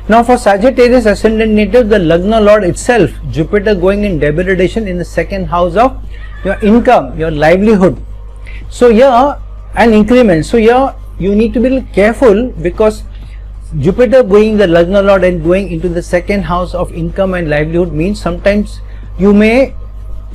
Now for Sagittarius ascendant native, the Lagna Lord itself, Jupiter going in degradation in the second house of your income, your livelihood. So here, an increment. So here you need to be careful, because Jupiter going the Lagna Lord and going into the second house of income and livelihood means sometimes you may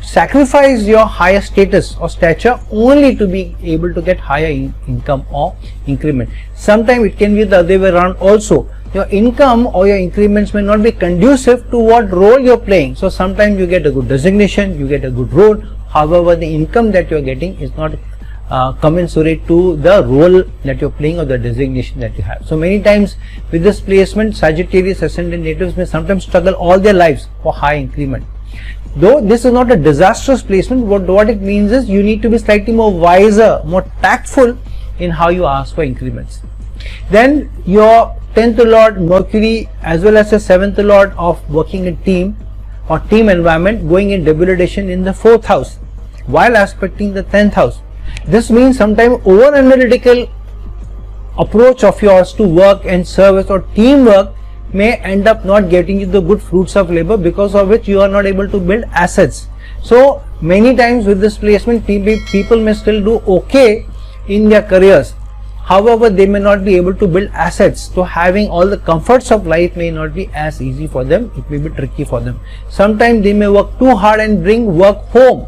sacrifice your higher status or stature only to be able to get higher income or increment. Sometimes it can be the other way around also. Your income or your increments may not be conducive to what role you're playing. So sometimes you get a good designation, you get a good role. However, the income that you're getting is not commensurate to the role that you're playing or the designation that you have. So many times with this placement, Sagittarius ascendant natives may sometimes struggle all their lives for high increment. Though this is not a disastrous placement, what it means is you need to be slightly more wiser, more tactful in how you ask for increments. Then your 10th Lord Mercury as well as the 7th Lord of working in team or team environment going in degradation in the 4th house while aspecting the 10th house. This means sometimes over analytical approach of yours to work and service or teamwork may end up not getting you the good fruits of labor, because of which you are not able to build assets. So many times with this placement, people may still do okay in their careers. However, they may not be able to build assets. So having all the comforts of life may not be as easy for them. It may be tricky for them. Sometimes they may work too hard and bring work home,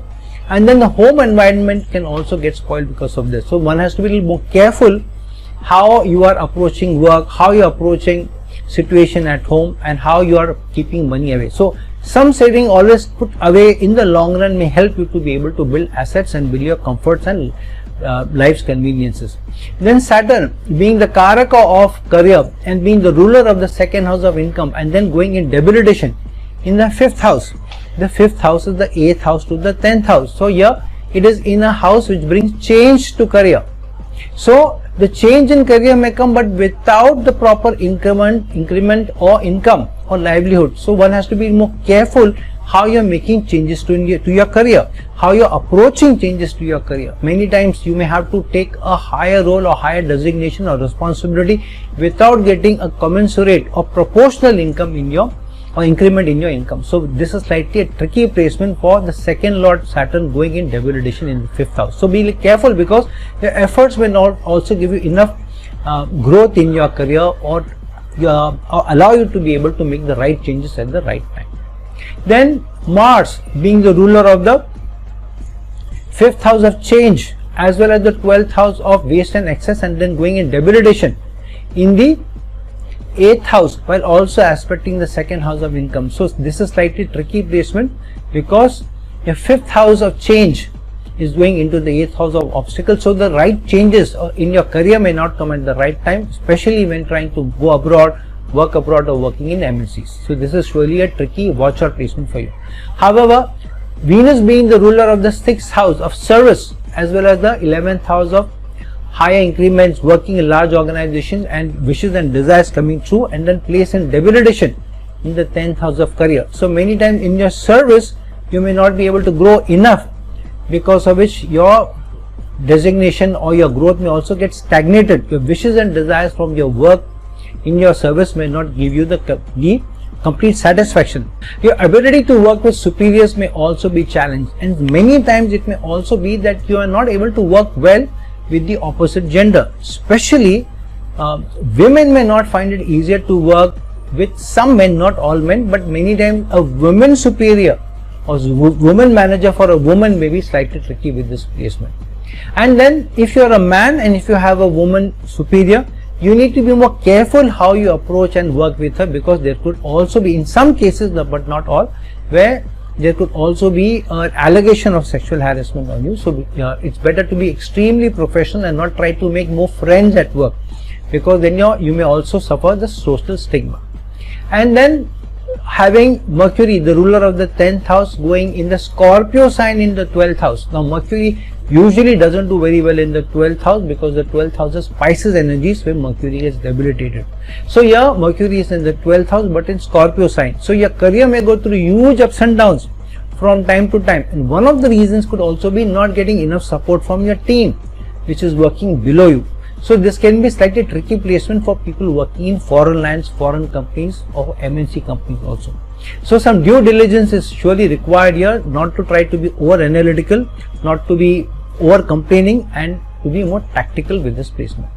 and then the home environment can also get spoiled because of this. So one has to be a little more careful how you are approaching work, how you are approaching situation at home, and how you are keeping money away. So some saving always put away in the long run may help you to be able to build assets and build your comforts and life's conveniences. Then Saturn being the Karaka of career and being the ruler of the second house of income, and then going in degradation in the 5th house. The 5th house is the 8th house to the 10th house. So here it is in a house which brings change to career. So the change in career may come, but without the proper increment or income or livelihood. So one has to be more careful how you are making changes to your career, how you are approaching changes to your career. Many times you may have to take a higher role or higher designation or responsibility without getting a commensurate or proportional income in your or increment in your income. So this is slightly a tricky placement for the second Lord Saturn going in degradation in the 5th house. So be careful, because your efforts may not also give you enough growth in your career or allow you to be able to make the right changes at the right time. Then Mars being the ruler of the 5th house of change as well as the 12th house of waste and excess, and then going in degradation in the 8th house while also aspecting the second house of income. So this is slightly tricky placement, because your 5th house of change is going into the 8th house of obstacles. So the right changes in your career may not come at the right time, especially when trying to go abroad, work abroad, or working in MNCs. So this is surely a tricky watch out placement for you. However, Venus being the ruler of the 6th house of service as well as the 11th house of higher increments, working in large organizations, and wishes and desires coming true, and then placed in degradation in the 10th house of career. So many times in your service you may not be able to grow enough, because of which your designation or your growth may also get stagnated. Your wishes and desires from your work in your service may not give you the complete satisfaction. Your ability to work with superiors may also be challenged, and many times it may also be that you are not able to work well with the opposite gender. Especially women may not find it easier to work with some men, not all men, but many times a woman superior or woman manager for a woman may be slightly tricky with this placement. And then if you are a man and if you have a woman superior, you need to be more careful how you approach and work with her, because there could also be, in some cases but not all, where there could also be an allegation of sexual harassment on you. So it's better to be extremely professional and not try to make more friends at work, because then you may also suffer the social stigma. And then having Mercury, the ruler of the 10th house, going in the Scorpio sign in the 12th house. Now Mercury usually doesn't do very well in the 12th house, because the 12th house is Pisces energies where Mercury is debilitated. So here Mercury is in the 12th house but in Scorpio sign. So your career may go through huge ups and downs from time to time, and one of the reasons could also be not getting enough support from your team which is working below you. So this can be slightly tricky placement for people working in foreign lands, foreign companies or MNC companies also. So some due diligence is surely required here, not to try to be over analytical, not to be over complaining, and to be more tactical with this placement.